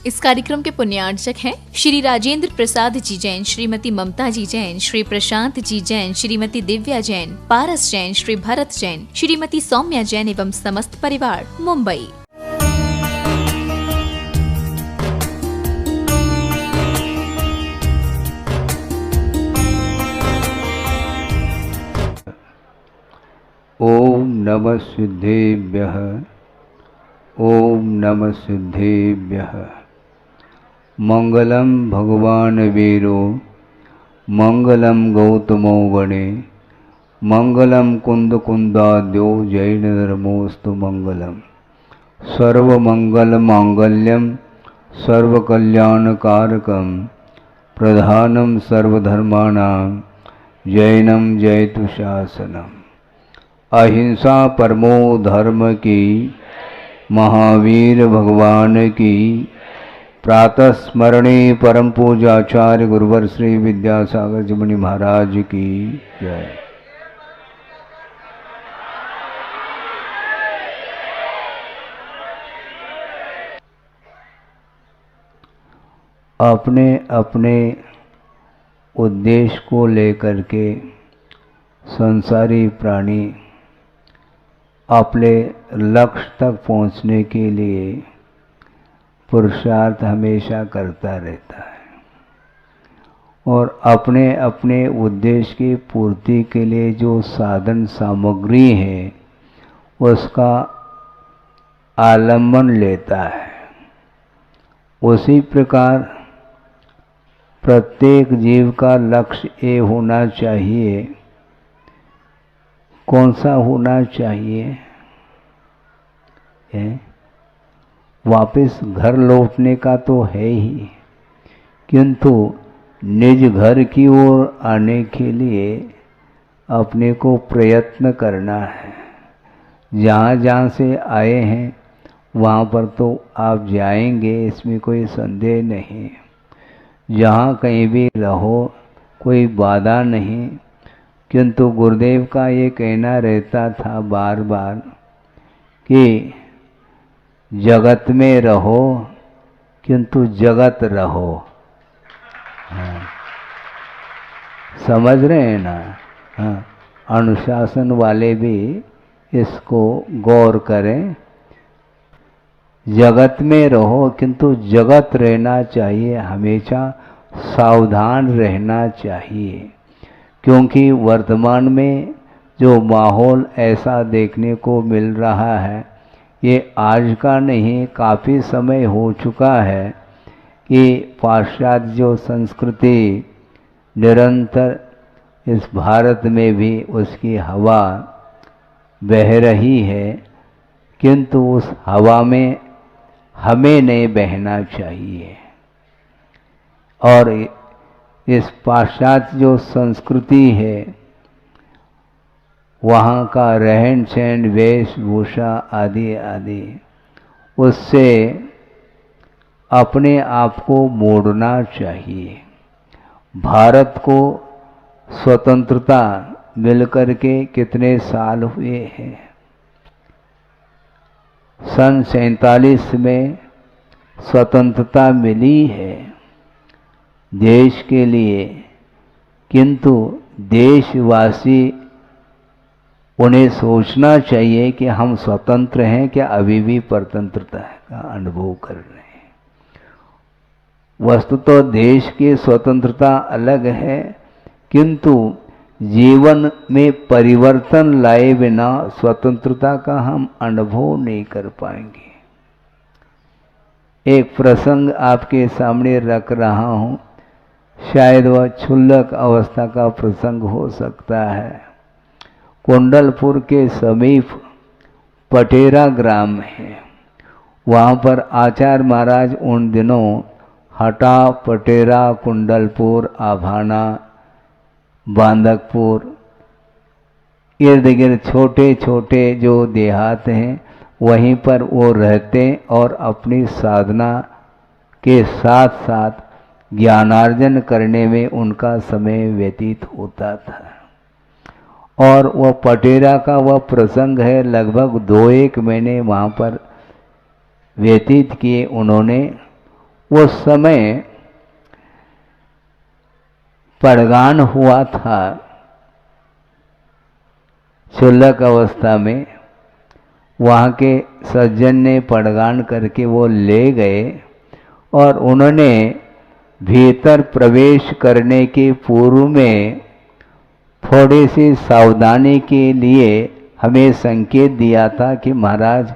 इस कार्यक्रम के पुण्यार्चक हैं श्री राजेंद्र प्रसाद जी जैन, श्रीमती ममता जी जैन, श्री प्रशांत जी जैन, श्रीमती दिव्या जैन, पारस जैन, श्री भरत जैन, श्रीमती सौम्या जैन एवं समस्त परिवार, मुंबई। ओम नमः सिद्धेभ्यः। ओम नमः सिद्धेभ्यः। मंगलम भगवान वीरो मंगलम गौतमो गणे मंगलम कुंद कुंदाद्यो जैन धर्मोस्तु मंगलम। सर्वमंगल मांगल्यम सर्वकल्याणकारकम प्रधानम सर्वधर्माणां जैनम जयतु शासनम। अहिंसा परमो धर्म की, महावीर भगवान की। प्रातः स्मरणे परम पूजाचार्य गुरुवर श्री विद्यासागर जी मुनि महाराज की जय। अपने अपने उद्देश्य को लेकर के संसारी प्राणी अपने लक्ष्य तक पहुंचने के लिए पुरुषार्थ हमेशा करता रहता है और अपने अपने उद्देश्य की पूर्ति के लिए जो साधन सामग्री है उसका आलम्बन लेता है। उसी प्रकार प्रत्येक जीव का लक्ष्य ये होना चाहिए। कौन सा होना चाहिए? वापस घर लौटने का तो है ही, किंतु निज घर की ओर आने के लिए अपने को प्रयत्न करना है। जहाँ जहाँ से आए हैं वहाँ पर तो आप जाएंगे, इसमें कोई संदेह नहीं। जहाँ कहीं भी रहो कोई बाधा नहीं, किंतु गुरुदेव का ये कहना रहता था बार बार कि जगत में रहो किंतु जगत रहो। हाँ, समझ रहे हैं ना? हाँ, अनुशासन वाले भी इसको गौर करें। जगत में रहो किंतु जगत रहना चाहिए, हमेशा सावधान रहना चाहिए। क्योंकि वर्तमान में जो माहौल ऐसा देखने को मिल रहा है ये आज का नहीं, काफ़ी समय हो चुका है कि पाश्चात्य जो संस्कृति निरंतर इस भारत में भी उसकी हवा बह रही है, किंतु उस हवा में हमें नहीं बहना चाहिए। और इस पाश्चात्य जो संस्कृति है वहाँ का रहन सहन वेशभूषा आदि आदि उससे अपने आप को मोड़ना चाहिए। भारत को स्वतंत्रता मिलकर के कितने साल हुए हैं? सन 47 में स्वतंत्रता मिली है देश के लिए, किंतु देशवासी उन्हें सोचना चाहिए कि हम स्वतंत्र हैं क्या अभी भी परतंत्रता का अनुभव कर रहे हैं। वस्तुतः तो देश की स्वतंत्रता अलग है, किंतु जीवन में परिवर्तन लाए बिना स्वतंत्रता का हम अनुभव नहीं कर पाएंगे। एक प्रसंग आपके सामने रख रहा हूँ, शायद वह क्षुल्लक अवस्था का प्रसंग हो सकता है। कुंडलपुर के समीप पटेरा ग्राम है। वहाँ पर आचार्य महाराज उन दिनों हटा, पटेरा, कुंडलपुर, आभाना, बांदकपुर इर्द गिर्द छोटे छोटे जो देहात हैं वहीं पर वो रहते और अपनी साधना के साथ साथ ज्ञानार्जन करने में उनका समय व्यतीत होता था। और वह पटेरा का वह प्रसंग है, लगभग 2-1 महीने वहाँ पर व्यतीत किए उन्होंने। वो समय पड़गान हुआ था क्षुल्लक अवस्था में। वहाँ के सज्जन ने पड़गान करके वो ले गए और उन्होंने भीतर प्रवेश करने के पूर्व में थोड़ी सी सावधानी के लिए हमें संकेत दिया था कि महाराज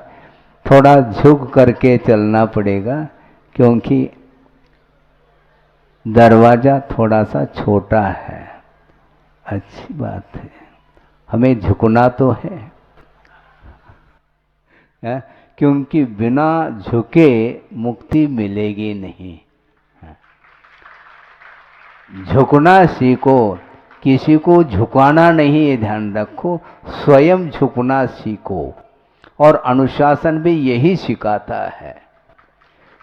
थोड़ा झुक करके चलना पड़ेगा, क्योंकि दरवाज़ा थोड़ा सा छोटा है। अच्छी बात है, हमें झुकना तो है, क्योंकि बिना झुके मुक्ति मिलेगी नहीं। झुकना सीखो, किसी को झुकाना नहीं, ये ध्यान रखो, स्वयं झुकना सीखो। और अनुशासन भी यही सिखाता है।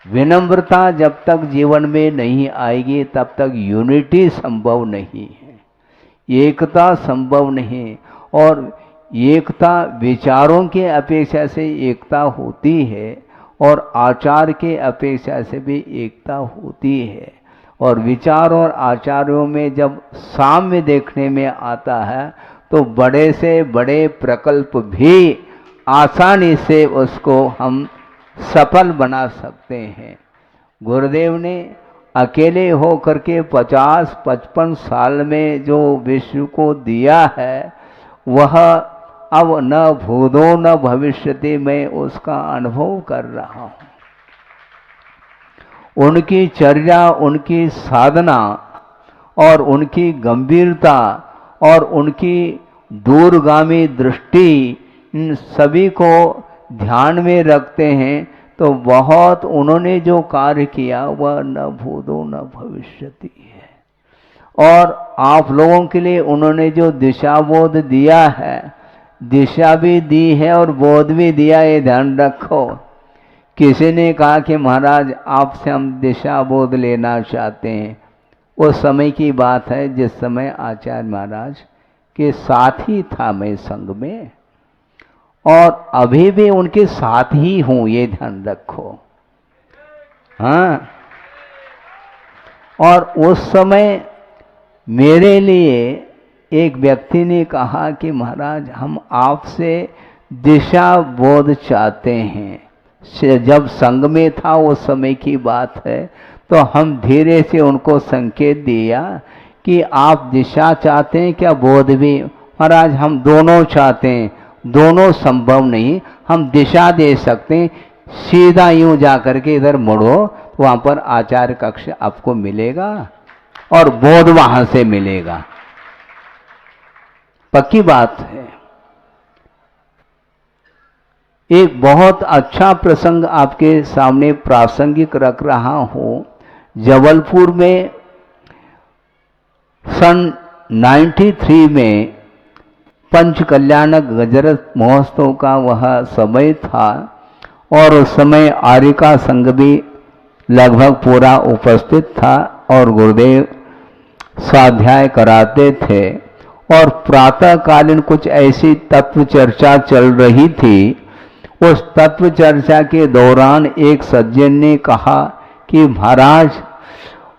विनम्रता जब तक जीवन में नहीं आएगी तब तक यूनिटी संभव नहीं है, एकता संभव नहीं। और एकता विचारों के अपेक्षा से एकता होती है और आचार के अपेक्षा से भी एकता होती है। और विचार और आचारों में जब साम्य देखने में आता है तो बड़े से बड़े प्रकल्प भी आसानी से उसको हम सफल बना सकते हैं। गुरुदेव ने अकेले हो करके 50-55 साल में जो विश्व को दिया है वह अब न भूतो न भविष्यति में उसका अनुभव कर रहा हूँ। उनकी चर्या, उनकी साधना और उनकी गंभीरता और उनकी दूरगामी दृष्टि, इन सभी को ध्यान में रखते हैं तो बहुत उन्होंने जो कार्य किया वह न भूतो न भविष्यति है। और आप लोगों के लिए उन्होंने जो दिशा बोध दिया है, दिशा भी दी है और बोध भी दिया, ये ध्यान रखो। किसी ने कहा कि महाराज आपसे हम दिशा बोध लेना चाहते हैं, उस समय की बात है जिस समय आचार्य महाराज के साथ ही था मैं संग में, और अभी भी उनके साथ ही हूं, ये ध्यान रखो। हाँ, और उस समय मेरे लिए एक व्यक्ति ने कहा कि महाराज हम आपसे दिशा बोध चाहते हैं। जब संग में था उस समय की बात है, तो हम धीरे से उनको संकेत दिया कि आप दिशा चाहते हैं क्या, बोध भी? महाराज हम दोनों चाहते हैं, दोनों संभव नहीं, हम दिशा दे सकते हैं, सीधा यूं जा करके इधर मुड़ो, वहां पर आचार्य कक्ष आपको मिलेगा और बोध वहां से मिलेगा। पक्की बात है। एक बहुत अच्छा प्रसंग आपके सामने प्रासंगिक रख रहा हूं। जबलपुर में सन 93 में पंचकल्याणक गजरत महोत्सव का वह समय था और उस समय आर्यका संघ भी लगभग पूरा उपस्थित था और गुरुदेव स्वाध्याय कराते थे और प्रातःकालीन कुछ ऐसी तत्व चर्चा चल रही थी। उस तत्व चर्चा के दौरान एक सज्जन ने कहा कि महाराज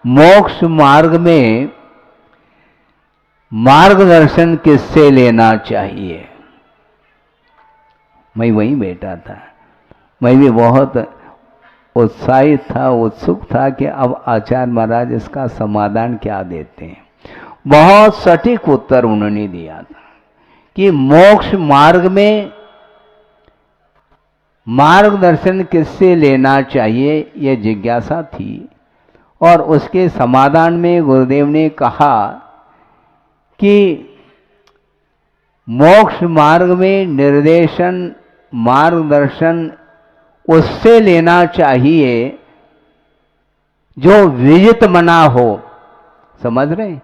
मोक्ष मार्ग में मार्गदर्शन किससे लेना चाहिए? मैं वहीं बैठा था, मैं भी बहुत उत्साहित था, उत्सुक था कि अब आचार्य महाराज इसका समाधान क्या देते हैं। बहुत सटीक उत्तर उन्होंने दिया था कि मोक्ष मार्ग में मार्गदर्शन किससे लेना चाहिए, यह जिज्ञासा थी। और उसके समाधान में गुरुदेव ने कहा कि मोक्ष मार्ग में निर्देशन, मार्गदर्शन उससे लेना चाहिए जो विजित मना हो। समझ रहे?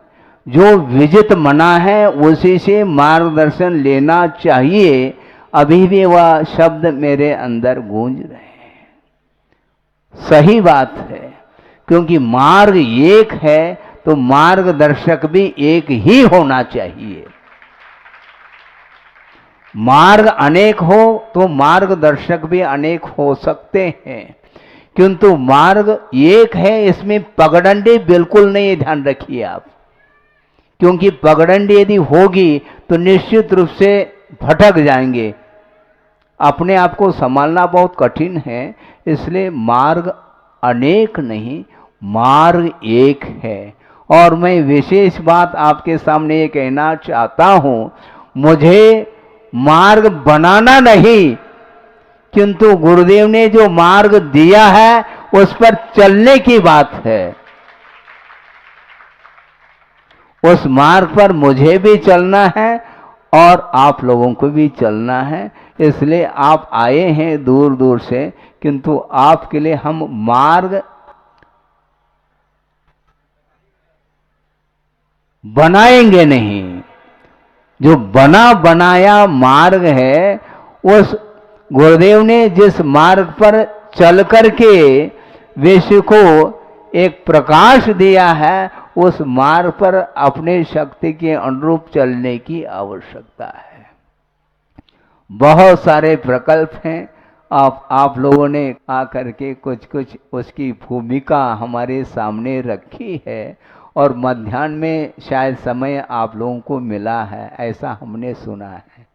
जो विजित मना है उसी से मार्गदर्शन लेना चाहिए। अभी भी वह शब्द मेरे अंदर गूंज रहे हैं। सही बात है, क्योंकि मार्ग एक है तो मार्गदर्शक भी एक ही होना चाहिए। मार्ग अनेक हो तो मार्गदर्शक भी अनेक हो सकते हैं, किंतु मार्ग एक है, इसमें पगडंडी बिल्कुल नहीं, ध्यान रखिए आप। क्योंकि पगडंडी यदि होगी तो निश्चित रूप से भटक जाएंगे। अपने आप को संभालना बहुत कठिन है, इसलिए मार्ग अनेक नहीं, मार्ग एक है। और मैं विशेष बात आपके सामने ये कहना चाहता हूं, मुझे मार्ग बनाना नहीं, किंतु गुरुदेव ने जो मार्ग दिया है उस पर चलने की बात है। उस मार्ग पर मुझे भी चलना है और आप लोगों को भी चलना है। इसलिए आप आए हैं दूर दूर से, किंतु आपके लिए हम मार्ग बनाएंगे नहीं। जो बना बनाया मार्ग है, उस गुरुदेव ने जिस मार्ग पर चल करके विश्व को एक प्रकाश दिया है, उस मार्ग पर अपने शक्ति के अनुरूप चलने की आवश्यकता है। बहुत सारे प्रकल्प हैं, आप लोगों ने आकर के कुछ कुछ उसकी भूमिका हमारे सामने रखी है, और मध्याह्न में शायद समय आप लोगों को मिला है, ऐसा हमने सुना है।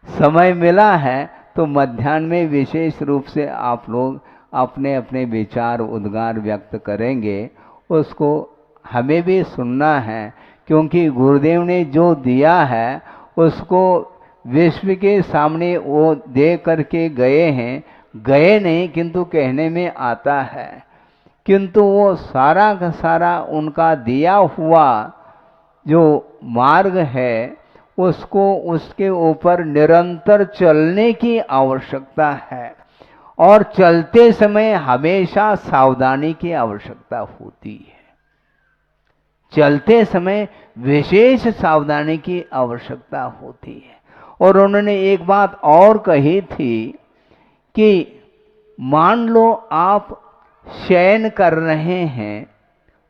समय मिला है तो मध्याह्न में विशेष रूप से आप लोग अपने अपने विचार उद्गार व्यक्त करेंगे, उसको हमें भी सुनना है। क्योंकि गुरुदेव ने जो दिया है उसको विश्व के सामने वो दे करके गए हैं, गए नहीं किंतु कहने में आता है, किंतु वो सारा का सारा उनका दिया हुआ जो मार्ग है, उसको उसके ऊपर निरंतर चलने की आवश्यकता है। और चलते समय हमेशा सावधानी की आवश्यकता होती है। चलते समय विशेष सावधानी की आवश्यकता होती है। और उन्होंने एक बात और कही थी कि मान लो आप शयन कर रहे हैं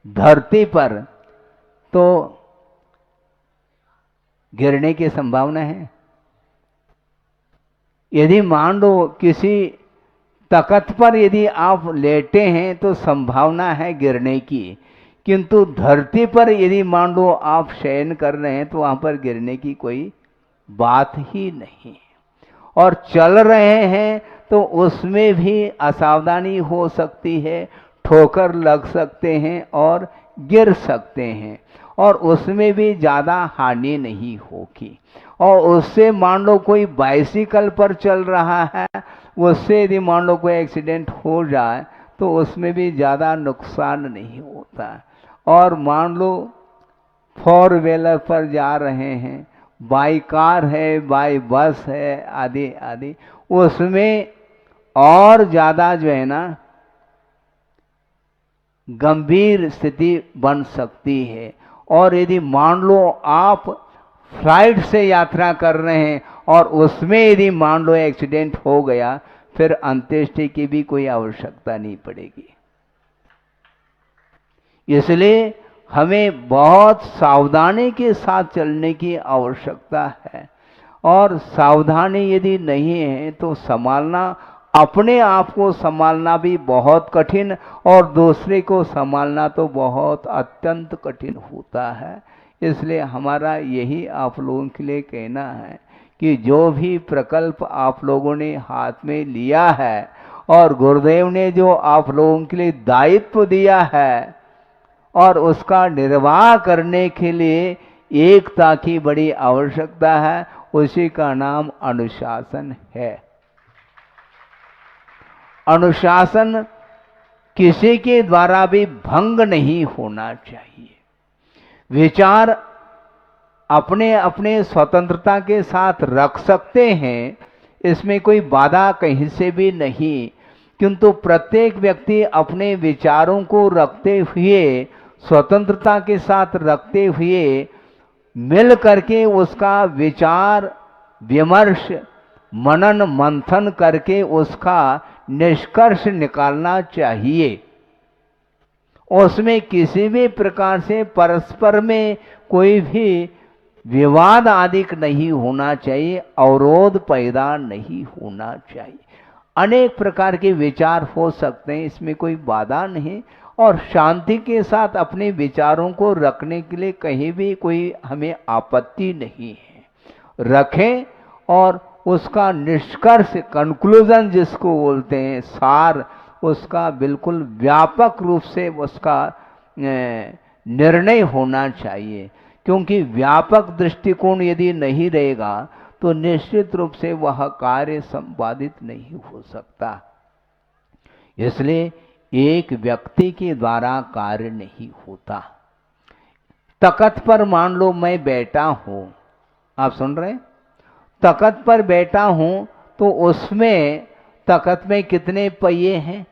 धरती पर, तो गिरने की संभावना है। यदि मान लो किसी तख्त पर यदि आप लेटे हैं तो संभावना है गिरने की, किंतु धरती पर यदि मान लो आप शयन कर रहे हैं तो वहां पर गिरने की कोई बात ही नहीं। और चल रहे हैं तो उसमें भी असावधानी हो सकती है, ठोकर लग सकते हैं और गिर सकते हैं, और उसमें भी ज़्यादा हानि नहीं होगी। और उससे मान लो कोई बाइसिकल पर चल रहा है, उससे यदि मान लो कोई एक्सीडेंट हो जाए तो उसमें भी ज़्यादा नुकसान नहीं होता। और मान लो 4 व्हीलर पर जा रहे हैं, बाई कार है, बाई बस है, आदि आदि, उसमें और ज़्यादा जो है ना गंभीर स्थिति बन सकती है। और यदि मान लो आप फ्लाइट से यात्रा कर रहे हैं और उसमें यदि मान लो एक्सीडेंट हो गया, फिर अंत्येष्टि की भी कोई आवश्यकता नहीं पड़ेगी। इसलिए हमें बहुत सावधानी के साथ चलने की आवश्यकता है। और सावधानी यदि नहीं है तो संभालना, अपने आप को संभालना भी बहुत कठिन, और दूसरे को संभालना तो बहुत अत्यंत कठिन होता है। इसलिए हमारा यही आप लोगों के लिए कहना है कि जो भी प्रकल्प आप लोगों ने हाथ में लिया है और गुरुदेव ने जो आप लोगों के लिए दायित्व दिया है, और उसका निर्वाह करने के लिए एकता की बड़ी आवश्यकता है, उसी का नाम अनुशासन है। अनुशासन किसी के द्वारा भी भंग नहीं होना चाहिए। विचार अपने अपने स्वतंत्रता के साथ रख सकते हैं, इसमें कोई बाधा कहीं से भी नहीं, किंतु प्रत्येक व्यक्ति अपने विचारों को रखते हुए, स्वतंत्रता के साथ रखते हुए, मिल करके उसका विचार विमर्श मनन मंथन करके उसका निष्कर्ष निकालना चाहिए। उसमें किसी भी प्रकार से परस्पर में कोई भी विवाद आदि नहीं होना चाहिए, अवरोध पैदा नहीं होना चाहिए। अनेक प्रकार के विचार हो सकते हैं, इसमें कोई बाधा नहीं। और शांति के साथ अपने विचारों को रखने के लिए कहीं भी कोई हमें आपत्ति नहीं है, रखें। और उसका निष्कर्ष, कंक्लूजन जिसको बोलते हैं, सार, उसका बिल्कुल व्यापक रूप से उसका निर्णय होना चाहिए। क्योंकि व्यापक दृष्टिकोण यदि नहीं रहेगा तो निश्चित रूप से वह कार्य संपादित नहीं हो सकता। इसलिए एक व्यक्ति के द्वारा कार्य नहीं होता। तख्त पर मान लो मैं बैठा हूं, आप सुन रहे हैं, तख्त पर बैठा हूं, तो उसमें तख्त में कितने पहिए हैं?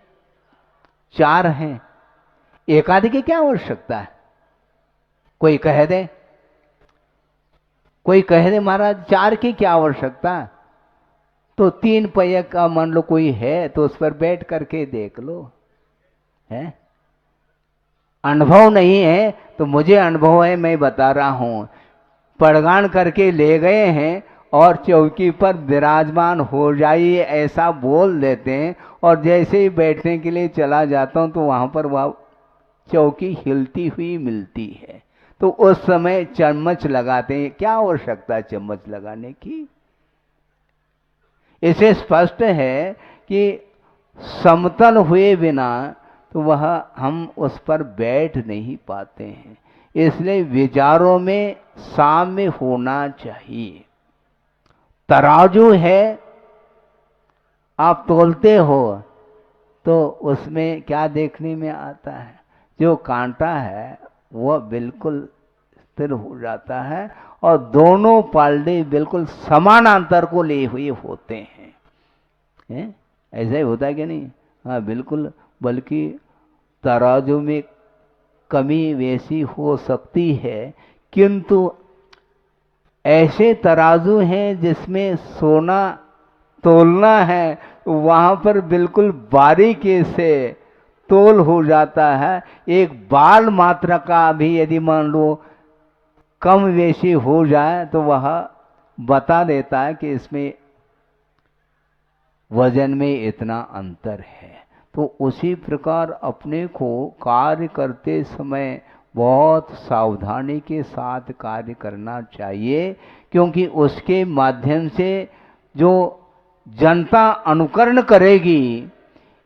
4 हैं। एक आदि की क्या आवश्यकता है? कोई कह दे, कोई कह दे महाराज 4 की क्या आवश्यकता? तो 3 पहिए का मान लो कोई है तो उस पर बैठ करके देख लो, है? अनुभव नहीं है तो मुझे अनुभव है, मैं बता रहा हूं। पड़गान करके ले गए हैं और चौकी पर विराजमान हो जाइए ऐसा बोल देते हैं, और जैसे ही बैठने के लिए चला जाता हूं तो वहां पर वह चौकी हिलती हुई मिलती है। तो उस समय चम्मच लगाते हैं। क्या आवश्यकता है चम्मच लगाने की? इसे स्पष्ट है कि समतल हुए बिना तो वह हम उस पर बैठ नहीं पाते हैं। इसलिए विचारों में साम्य होना चाहिए। तराजू है, आप तोलते हो तो उसमें क्या देखने में आता है? जो कांटा है वह बिल्कुल स्थिर हो जाता है और दोनों पालड़े बिल्कुल समानांतर को लिए हुए होते हैं। ऐसा ही होता है कि नहीं? हाँ बिल्कुल। बल्कि तराजू में कमी वैसी हो सकती है, किंतु ऐसे तराजू हैं जिसमें सोना तोलना है, वहां पर बिल्कुल बारीकी से तोल हो जाता है। एक बाल मात्रा का भी यदि मान लो कम वेशी हो जाए तो वह बता देता है कि इसमें वजन में इतना अंतर है। तो उसी प्रकार अपने को कार्य करते समय बहुत सावधानी के साथ कार्य करना चाहिए, क्योंकि उसके माध्यम से जो जनता अनुकरण करेगी,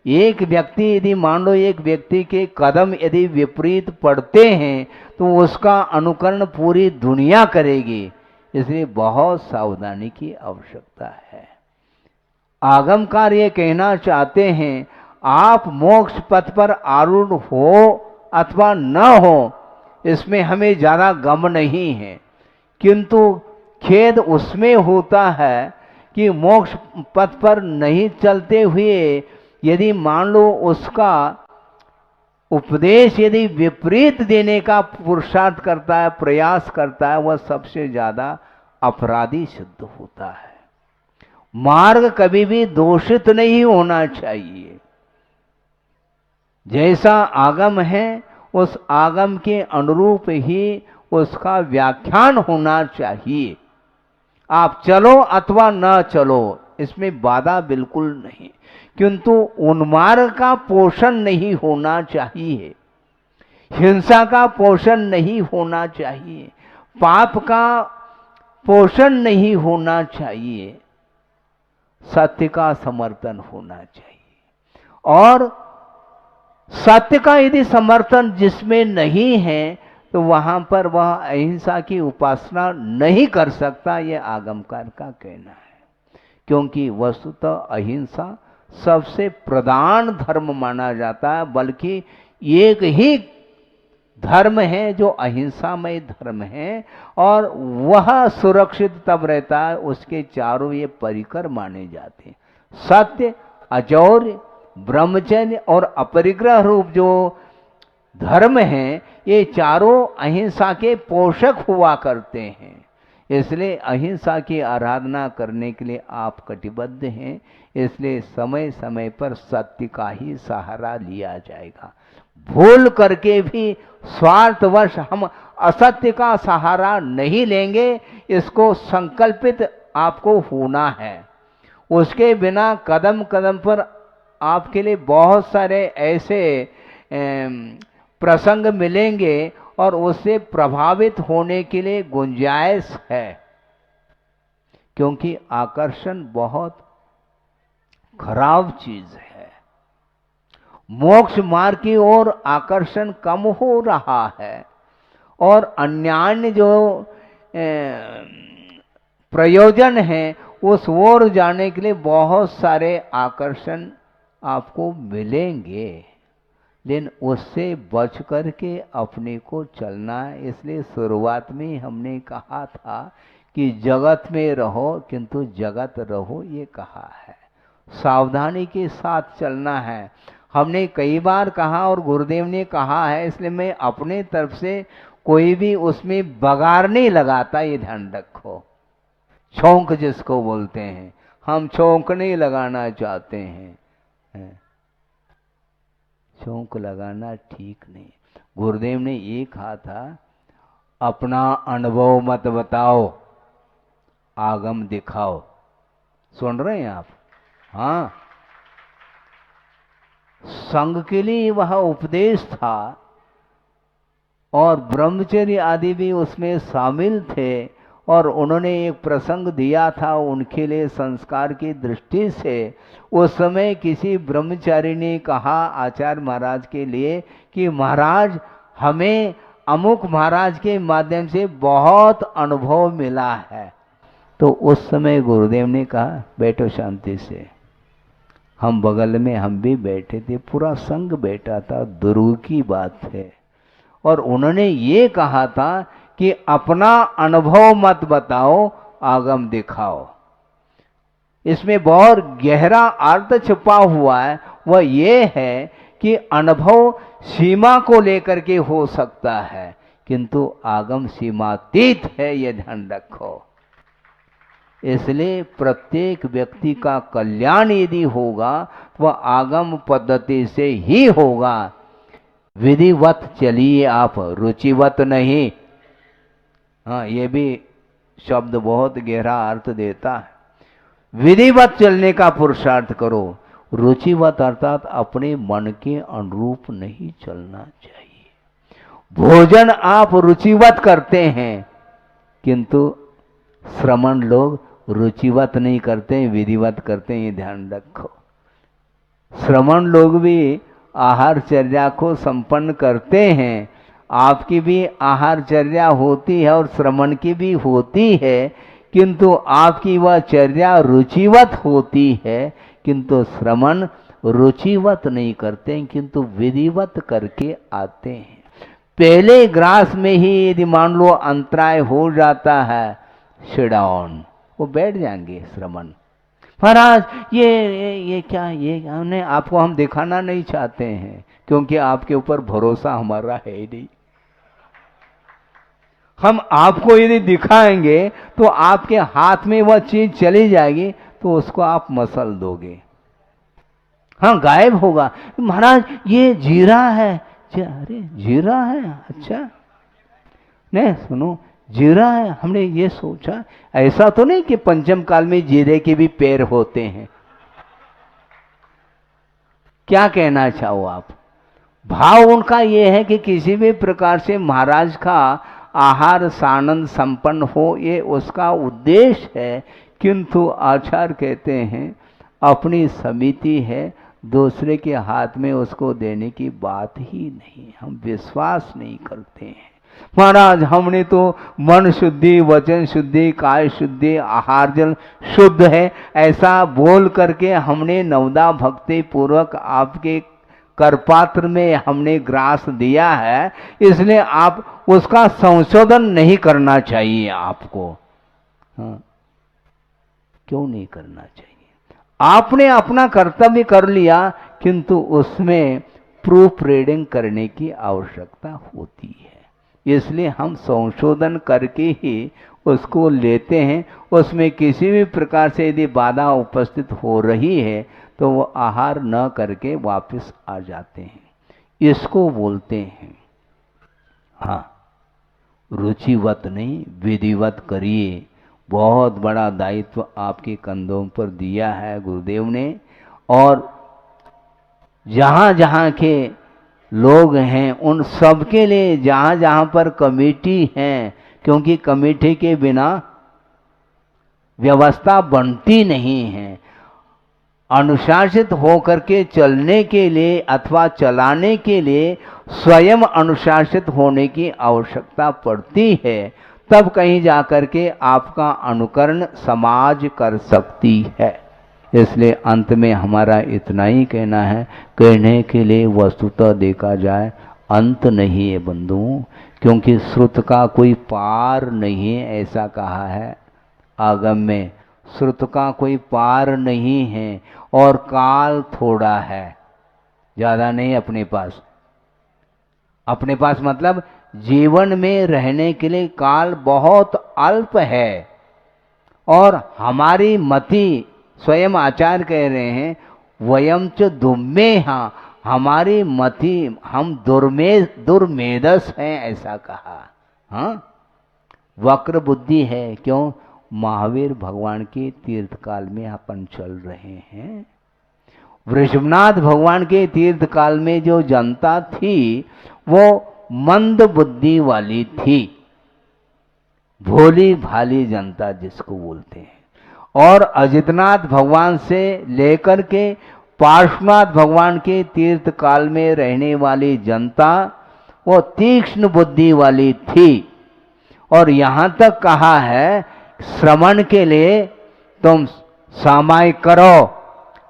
एक व्यक्ति यदि मान लो एक व्यक्ति के कदम यदि विपरीत पड़ते हैं तो उसका अनुकरण पूरी दुनिया करेगी। इसलिए बहुत सावधानी की आवश्यकता है। आगमकार ये कहना चाहते हैं, आप मोक्ष पथ पर आरूढ़ हो अथवा न हो, इसमें हमें ज्यादा गम नहीं है, किंतु खेद उसमें होता है कि मोक्ष पथ पर नहीं चलते हुए यदि मान लो उसका उपदेश यदि विपरीत देने का पुरुषार्थ करता है, प्रयास करता है, वह सबसे ज्यादा अपराधी सिद्ध होता है। मार्ग कभी भी दोषित नहीं होना चाहिए। जैसा आगम है उस आगम के अनुरूप ही उसका व्याख्यान होना चाहिए। आप चलो अथवा न चलो, इसमें बाधा बिल्कुल नहीं, किंतु उन्मार्ग का पोषण नहीं होना चाहिए, हिंसा का पोषण नहीं होना चाहिए, पाप का पोषण नहीं होना चाहिए, सत्य का समर्थन होना चाहिए। और सत्य का यदि समर्थन जिसमें नहीं है तो वहां पर वह अहिंसा की उपासना नहीं कर सकता, यह आगमकार का कहना है। क्योंकि वस्तुतः अहिंसा सबसे प्रधान धर्म माना जाता है, बल्कि एक ही धर्म है जो अहिंसामय धर्म है, और वह सुरक्षित तब रहता है उसके चारों ये परिकर माने जाते हैं। सत्य, अचौर्य, ब्रह्मचर्य और अपरिग्रह रूप जो धर्म हैं, ये चारों अहिंसा के पोषक हुआ करते हैं। इसलिए अहिंसा की आराधना करने के लिए आप कटिबद्ध हैं। इसलिए समय समय पर सत्य का ही सहारा लिया जाएगा। भूल करके भी स्वार्थवश हम असत्य का सहारा नहीं लेंगे, इसको संकल्पित आपको होना है। उसके बिना कदम कदम पर आपके लिए बहुत सारे ऐसे प्रसंग मिलेंगे और उससे प्रभावित होने के लिए गुंजाइश है, क्योंकि आकर्षण बहुत खराब चीज है। मोक्ष मार्ग की ओर आकर्षण कम हो रहा है और अन्यान्य जो प्रयोजन है उस ओर जाने के लिए बहुत सारे आकर्षण आपको मिलेंगे, लेकिन उससे बच करके अपने को चलना है। इसलिए शुरुआत में हमने कहा था कि जगत में रहो किंतु जगत रहो, ये कहा है। सावधानी के साथ चलना है, हमने कई बार कहा और गुरुदेव ने कहा है, इसलिए मैं अपने तरफ से कोई भी उसमें बगार नहीं लगाता, ये ध्यान रखो। छौंक जिसको बोलते हैं, हम छौंक नहीं लगाना चाहते हैं, छौंक लगाना ठीक नहीं। गुरुदेव ने ये कहा था, अपना अनुभव मत बताओ, आगम दिखाओ। सुन रहे हैं आप? हाँ, संघ के लिए वह उपदेश था और ब्रह्मचर्य आदि भी उसमें शामिल थे, और उन्होंने एक प्रसंग दिया था उनके लिए संस्कार की दृष्टि से। उस समय किसी ब्रह्मचारी ने कहा आचार्य महाराज के लिए कि महाराज, हमें अमुक महाराज के माध्यम से बहुत अनुभव मिला है। तो उस समय गुरुदेव ने कहा, बैठो शांति से। हम बगल में हम भी बैठे थे, पूरा संघ बैठा था, दुर्ग की बात है। और उन्होंने ये कहा था कि अपना अनुभव मत बताओ, आगम दिखाओ। इसमें बहुत गहरा अर्थ छुपा हुआ है। वह ये है कि अनुभव सीमा को लेकर के हो सकता है, किंतु आगम सीमातीत है, यह ध्यान रखो। इसलिए प्रत्येक व्यक्ति का कल्याण यदि होगा वह आगम पद्धति से ही होगा। विधिवत चलिए आप, रुचिवत नहीं। हाँ, ये भी शब्द बहुत गहरा अर्थ देता है। विधिवत चलने का पुरुषार्थ करो, रुचिवत अर्थात अपने मन के अनुरूप नहीं चलना चाहिए। भोजन आप रुचिवत करते हैं, किंतु श्रमण लोग रुचिवत नहीं करते, विधिवत करते हैं, ये ध्यान रखो। श्रमण लोग भी आहारचर्या को संपन्न करते हैं, आपकी भी आहारचर्या होती है और श्रमण की भी होती है, किंतु आपकी वह चर्या रुचिवत होती है, किंतु श्रमण रुचिवत नहीं करते, किंतु विधिवत करके आते हैं। पहले ग्रास में ही यदि मान लो अंतराय हो जाता है, शिडाउन, वो बैठ जाएंगे श्रमण। महाराज ये क्या, ये हमने आपको हम दिखाना नहीं चाहते हैं, क्योंकि आपके ऊपर भरोसा हमारा है ही नहीं। हम आपको यदि दिखाएंगे तो आपके हाथ में वह चीज चली जाएगी, तो उसको आप मसल दोगे, हाँ गायब होगा। महाराज ये जीरा है, अरे जीरा है, अच्छा नहीं सुनो, जीरा है, हमने ये सोचा। ऐसा तो नहीं कि पंचम काल में जीरे के भी पैर होते हैं। क्या कहना चाहो आप? भाव उनका ये है कि किसी भी प्रकार से महाराज का आहार सानंद संपन्न हो, ये उसका उद्देश्य है। किंतु आचार्य कहते हैं अपनी समिति है, दूसरे के हाथ में उसको देने की बात ही नहीं, हम विश्वास नहीं करते हैं। महाराज हमने तो मन शुद्धि, वचन शुद्धि, काय शुद्धि, आहार जल शुद्ध है, ऐसा बोल करके हमने नवदा भक्ति पूर्वक आपके करपात्र में हमने ग्रास दिया है, इसलिए आप उसका संशोधन नहीं करना चाहिए आपको। हाँ, क्यों नहीं करना चाहिए? आपने अपना कर्तव्य कर लिया, किंतु उसमें प्रूफ रीडिंग करने की आवश्यकता होती है। इसलिए हम संशोधन करके ही उसको लेते हैं। उसमें किसी भी प्रकार से यदि बाधा उपस्थित हो रही है तो वो आहार न करके वापस आ जाते हैं, इसको बोलते हैं। हाँ, रुचिवत नहीं, विधिवत करिए। बहुत बड़ा दायित्व आपके कंधों पर दिया है गुरुदेव ने। और जहाँ जहाँ के लोग हैं उन सब के लिए, जहाँ जहाँ पर कमेटी हैं, क्योंकि कमेटी के बिना व्यवस्था बनती नहीं है। अनुशासित होकर के चलने के लिए अथवा चलाने के लिए स्वयं अनुशासित होने की आवश्यकता पड़ती है, तब कहीं जाकर के आपका अनुकरण समाज कर सकती है। इसलिए अंत में हमारा इतना ही कहना है, कहने के लिए वस्तुतः देखा जाए अंत नहीं है बंधुओं, क्योंकि श्रुत का कोई पार नहीं है, ऐसा कहा है आगम में। श्रुत का कोई पार नहीं है और काल थोड़ा है, ज्यादा नहीं अपने पास। अपने पास मतलब जीवन में रहने के लिए काल बहुत अल्प है। और हमारी मति, स्वयं आचार्य कह रहे हैं, वयम च दुर्मेहा, हमारी मति, हम दुर्मेधस हैं, ऐसा कहा। हाँ, वक्र बुद्धि है। क्यों? महावीर भगवान के तीर्थ काल में अपन चल रहे हैं। वृषभनाथ भगवान के तीर्थ काल में जो जनता थी वो मंद बुद्धि वाली थी, भोली भाली जनता जिसको बोलते हैं। और अजितनाथ भगवान से लेकर के पार्श्वनाथ भगवान के तीर्थ काल में रहने वाली जनता वो तीक्ष्ण बुद्धि वाली थी। और यहाँ तक कहा है श्रवण के लिए तुम सामायिक करो,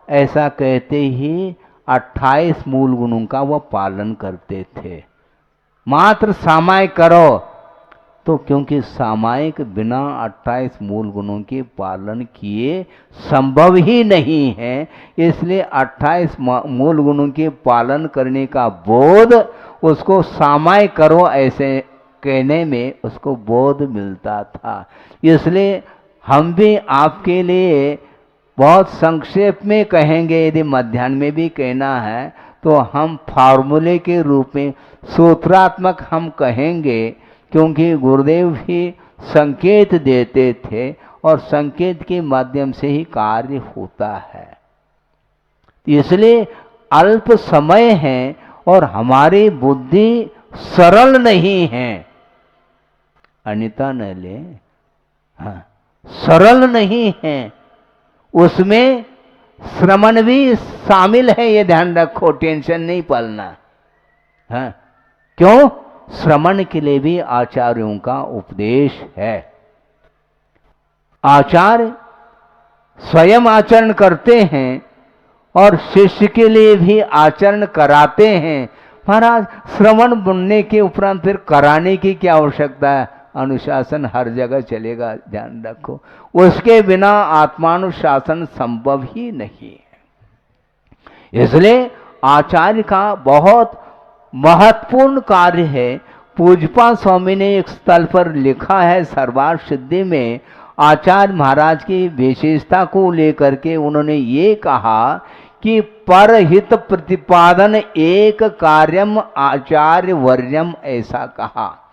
ऐसा कहते ही 28 मूल गुणों का वो पालन करते थे। मात्र सामायिक करो, तो क्योंकि सामायिक बिना 28 मूल गुणों के पालन किए संभव ही नहीं है, इसलिए 28 मूल गुणों के पालन करने का बोध उसको सामायिक करो ऐसे कहने में उसको बोध मिलता था। इसलिए हम भी आपके लिए बहुत संक्षेप में कहेंगे, यदि मध्याह्न में भी कहना है तो हम फार्मूले के रूप में सूत्रात्मक हम कहेंगे, क्योंकि गुरुदेव ही संकेत देते थे और संकेत के माध्यम से ही कार्य होता है। इसलिए अल्प समय है और हमारी बुद्धि सरल नहीं है। अनिता न ले, हाँ, सरल नहीं है, उसमें श्रमण भी शामिल है, ये ध्यान रखो, टेंशन नहीं पालना। हाँ, क्यों? श्रमण के लिए भी आचार्यों का उपदेश है। आचार्य स्वयं आचरण करते हैं और शिष्य के लिए भी आचरण कराते हैं। महाराज, श्रवण बनने के उपरांत फिर कराने की क्या आवश्यकता है? अनुशासन हर जगह चलेगा, ध्यान रखो। उसके बिना आत्मानुशासन संभव ही नहीं है। इसलिए आचार्य का बहुत महत्वपूर्ण कार्य है। पूज्यपाद स्वामी ने एक स्थल पर लिखा है, सर्वार्थ सिद्धि में, आचार्य महाराज की विशेषता को लेकर के उन्होंने ये कहा कि परहित प्रतिपादन एक कार्यम आचार्य वर्यम, ऐसा कहा।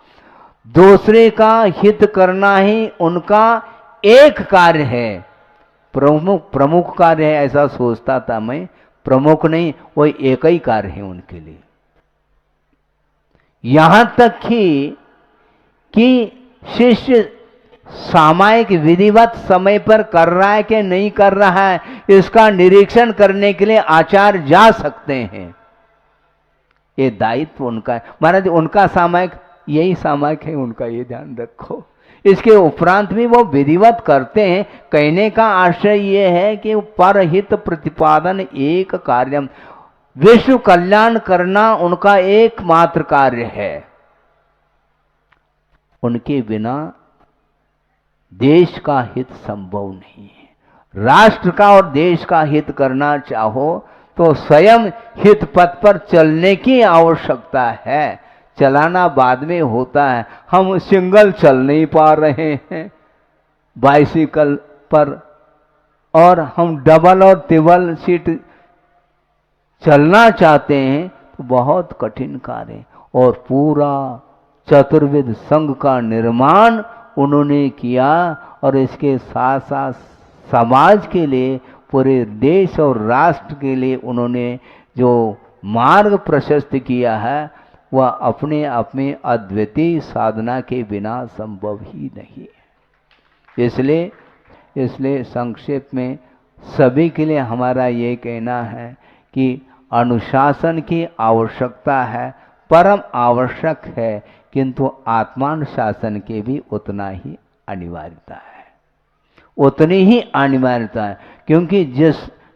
दूसरे का हित करना ही उनका एक कार्य है, प्रमुख कार्य है, ऐसा सोचता था मैं। प्रमुख नहीं, वो एक ही कार्य है उनके लिए। यहां तक कि शिष्य सामायिक विधिवत समय पर कर रहा है कि नहीं कर रहा है, इसका निरीक्षण करने के लिए आचार्य जा सकते हैं। ये दायित्व उनका है। महाराज, उनका सामायिक यही सामायिक है उनका, ये ध्यान रखो। इसके उपरांत भी वो विधिवत करते हैं। कहने का आशय ये है कि परहित प्रतिपादन एक कार्यम, विश्व कल्याण करना उनका एकमात्र कार्य है। उनके बिना देश का हित संभव नहीं है। राष्ट्र का और देश का हित करना चाहो तो स्वयं हित पथ पर चलने की आवश्यकता है। चलाना बाद में होता है। हम सिंगल चल नहीं पा रहे हैं बाइसिकल पर, और हम डबल और ट्रिपल सीट चलना चाहते हैं तो बहुत कठिन कार्य है। और पूरा चतुर्विध संघ का निर्माण उन्होंने किया और इसके साथ साथ समाज के लिए, पूरे देश और राष्ट्र के लिए उन्होंने जो मार्ग प्रशस्त किया है वह अपने आप में अद्वितीय साधना के बिना संभव ही नहीं है। इसलिए संक्षेप में सभी के लिए हमारा ये कहना है कि अनुशासन की आवश्यकता है, परम आवश्यक है, किंतु आत्मानुशासन की भी उतना ही अनिवार्यता है, उतनी ही अनिवार्यता है। क्योंकि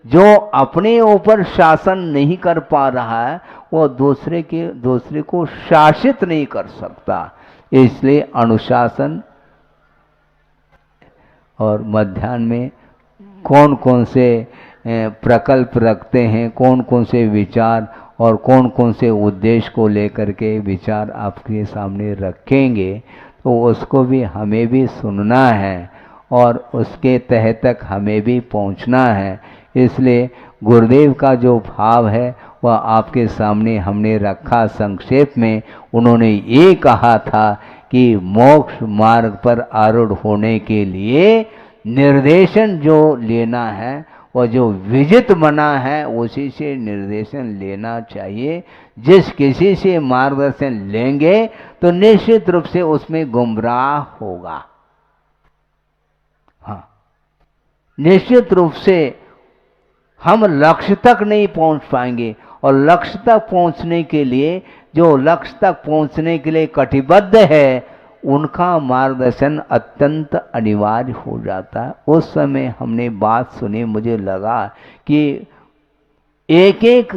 जो अपने ऊपर शासन नहीं कर पा रहा है वो दूसरे को शासित नहीं कर सकता। इसलिए अनुशासन। और मध्याह्न में कौन कौन से प्रकल्प रखते हैं, कौन कौन से विचार और कौन कौन से उद्देश्य को लेकर के विचार आपके सामने रखेंगे, तो उसको भी हमें भी सुनना है और उसके तह तक हमें भी पहुंचना है। इसलिए गुरुदेव का जो भाव है वह आपके सामने हमने रखा। संक्षेप में उन्होंने ये कहा था कि मोक्ष मार्ग पर आरूढ़ होने के लिए निर्देशन जो लेना है और जो विजित बना है उसी से निर्देशन लेना चाहिए। जिस किसी से मार्गदर्शन लेंगे तो निश्चित रूप से उसमें गुमराह होगा। हाँ, निश्चित रूप से हम लक्ष्य तक नहीं पहुंच पाएंगे और लक्ष्य तक पहुंचने के लिए जो लक्ष्य तक पहुंचने के लिए कटिबद्ध है उनका मार्गदर्शन अत्यंत अनिवार्य हो जाता है। उस समय हमने बात सुनी, मुझे लगा कि एक एक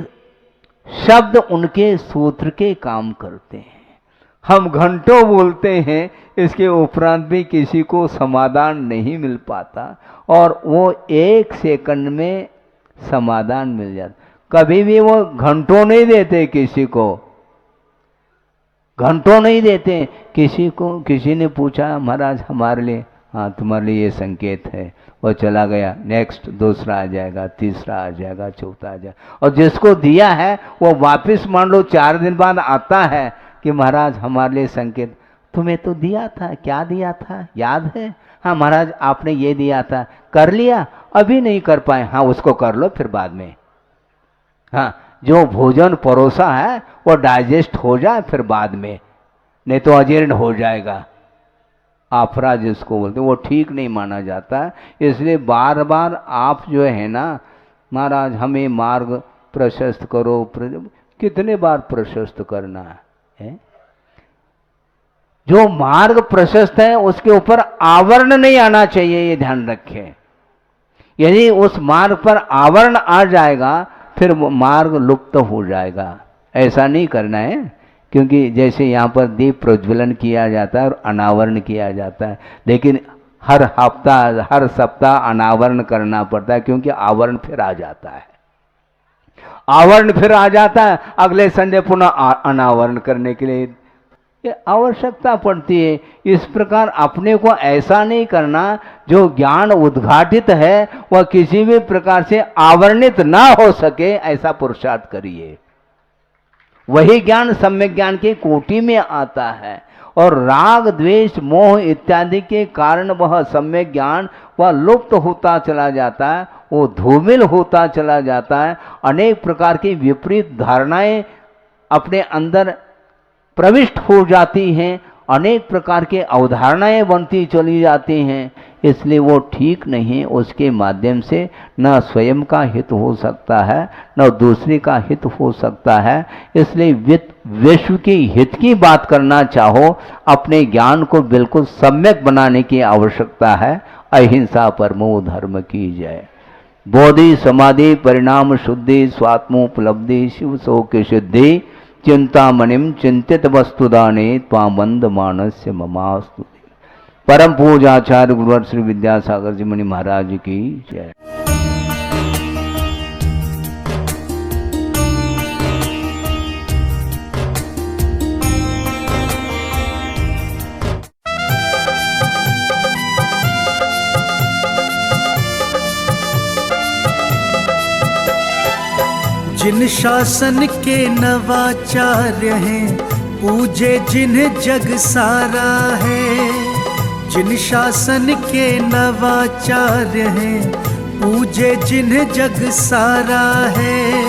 शब्द उनके सूत्र के काम करते हैं। हम घंटों बोलते हैं, इसके उपरांत भी किसी को समाधान नहीं मिल पाता और वो एक सेकंड में समाधान मिल जाता। कभी भी वो घंटों नहीं देते, किसी को घंटों नहीं देते। किसी ने पूछा महाराज हमारे लिए, हाँ तुम्हारे लिए ये संकेत है, वो चला गया, नेक्स्ट दूसरा आ जाएगा, तीसरा आ जाएगा, चौथा आ जाएगा। और जिसको दिया है वो वापस मान लो 4 दिन बाद आता है कि महाराज हमारे लिए संकेत, तुम्हें तो दिया था, क्या दिया था याद है? हाँ महाराज आपने ये दिया था, कर लिया? अभी नहीं कर पाए। हाँ उसको कर लो फिर बाद में। हाँ जो भोजन परोसा है वो डाइजेस्ट हो जाए फिर बाद में, नहीं तो अजीर्ण हो जाएगा। आफरा जिसको बोलते वो ठीक नहीं माना जाता। इसलिए बार बार आप जो है ना, महाराज हमें मार्ग प्रशस्त करो, कितने बार प्रशस्त करना है? जो मार्ग प्रशस्त है उसके ऊपर आवरण नहीं आना चाहिए, ये ध्यान रखें। यदि उस मार्ग पर आवरण आ जाएगा फिर मार्ग लुप्त हो जाएगा। ऐसा नहीं करना है, क्योंकि जैसे यहाँ पर दीप प्रज्वलन किया जाता है और अनावरण किया जाता है, लेकिन हर हफ्ता हर सप्ताह अनावरण करना पड़ता है, क्योंकि आवरण फिर आ जाता है। आवरण फिर आ जाता है, अगले संडे पुनः अनावरण करने के लिए ये आवश्यकता पड़ती है। इस प्रकार अपने को ऐसा नहीं करना, जो ज्ञान उद्घाटित है वह किसी भी प्रकार से आवरणित ना हो सके, ऐसा पुरुषार्थ करिए। वही ज्ञान सम्यक ज्ञान के कोटि में आता है और राग द्वेष मोह इत्यादि के कारण वह सम्यक ज्ञान वह लुप्त होता चला जाता है, वो धूमिल होता चला जाता है। अनेक प्रकार की विपरीत धारणाएं अपने अंदर प्रविष्ट हो जाती हैं, अनेक प्रकार के अवधारणाएं बनती चली जाती हैं। इसलिए वो ठीक नहीं। उसके माध्यम से न स्वयं का हित हो सकता है न दूसरे का हित हो सकता है। इसलिए विश्व की हित की बात करना चाहो, अपने ज्ञान को बिल्कुल सम्यक बनाने की आवश्यकता है। अहिंसा परमो धर्म की जय। बोधि समाधि परिणाम शुद्धि स्वात्मोपलब्धि शिव सौख्य सिद्धि चिंतामणिम चिंतित वस्तुदाने त्वामंद मानस्य ममास्तु। परम पूजाचार्य गुरुवर श्री विद्यासागर जी मुनि महाराज की जय। जिन शासन के नवाचार्य हैं, पूजे जिन्हें जग सारा है। जिन शासन के नवाचार्य हैं, पूजे जिन्हें जग सारा है।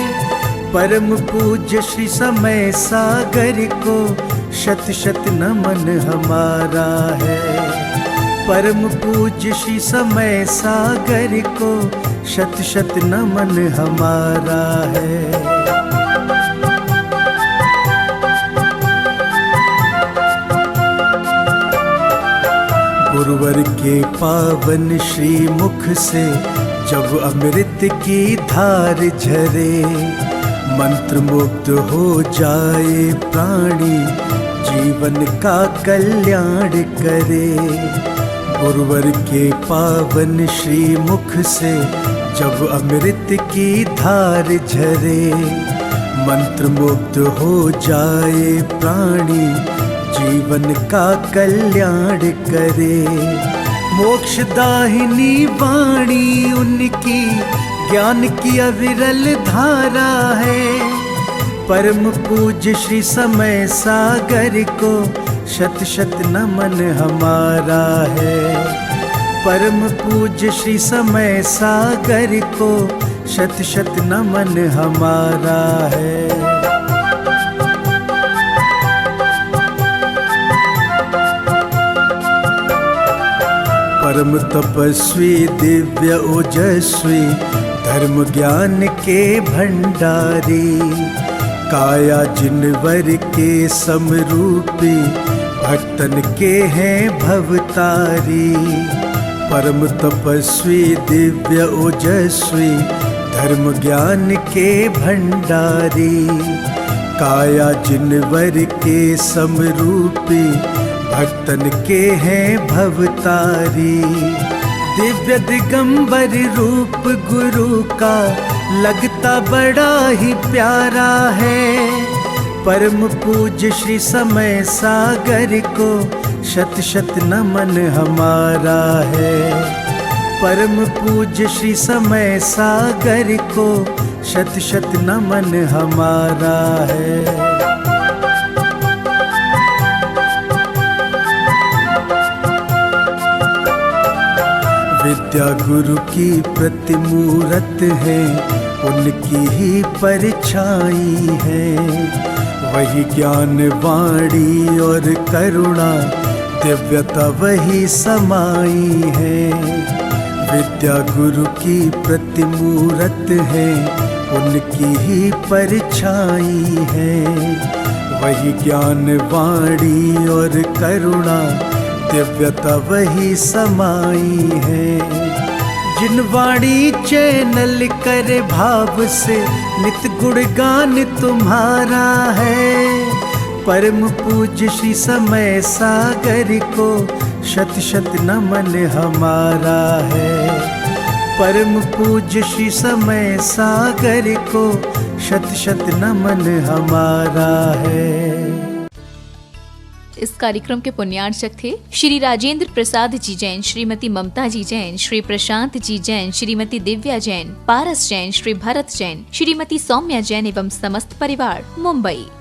परम पूज्य श्री समय सागर को शत शत नमन हमारा है। परम पूज्य श्री समय सागर को शत शत नमन हमारा है। गुरुवर के पावन श्री मुख से जब अमृत की धार झरे, मंत्र मुग्ध हो जाए प्राणी, जीवन का कल्याण करे। गुरुवर के पावन श्री मुख से जब अमृत की धार झरे, मंत्र मुग्ध हो जाए प्राणी, जीवन का कल्याण करे। मोक्षदाहिनी वाणी उनकी ज्ञान की अविरल धारा है। परम पूज्य श्री समय सागर को शत शत नमन हमारा है। परम पूज्य श्री समय सागर को शत शत नमन हमारा है। परम तपस्वी दिव्य ओजस्वी, धर्म ज्ञान के भंडारी, काया जिनवर के समरूपी, भक्तन के हैं भवतारी। परम तपस्वी दिव्य ओजस्वी, धर्म ज्ञान के भंडारी, काया जिनवर के समरूपी, भक्तन के हैं भवतारी। दिव्य दिगंबर रूप गुरु का लगता बड़ा ही प्यारा है। परम पूज्य श्री समय सागर को शत शत नमन हमारा है। परम पूज्य श्री समय सागर को शत शत नमन हमारा है। विद्या गुरु की प्रतिमूरत है, उनकी ही परछाई है। वही ज्ञान वाणी और करुणा, दिव्यता वही समाई है। विद्या गुरु की प्रतिमूरत है, उनकी ही परछाई है। वही ज्ञान वाणी और करुणा, दिव्यता वही समाई है। जिन वाणी चैनल करे भाव से, नित गुणगान तुम्हारा है। परम पूज्य श्री समय सागर को शत शत नमन हमारा है। परम पूज्य श्री समय सागर को शत शत नमन हमारा है। इस कार्यक्रम के पुण्यार्चक थे श्री राजेंद्र प्रसाद जी जैन, श्रीमती ममता जी जैन, श्री प्रशांत जी जैन, श्रीमती दिव्या जैन, पारस जैन, श्री भरत जैन, श्रीमती सौम्या जैन एवं समस्त परिवार, मुंबई।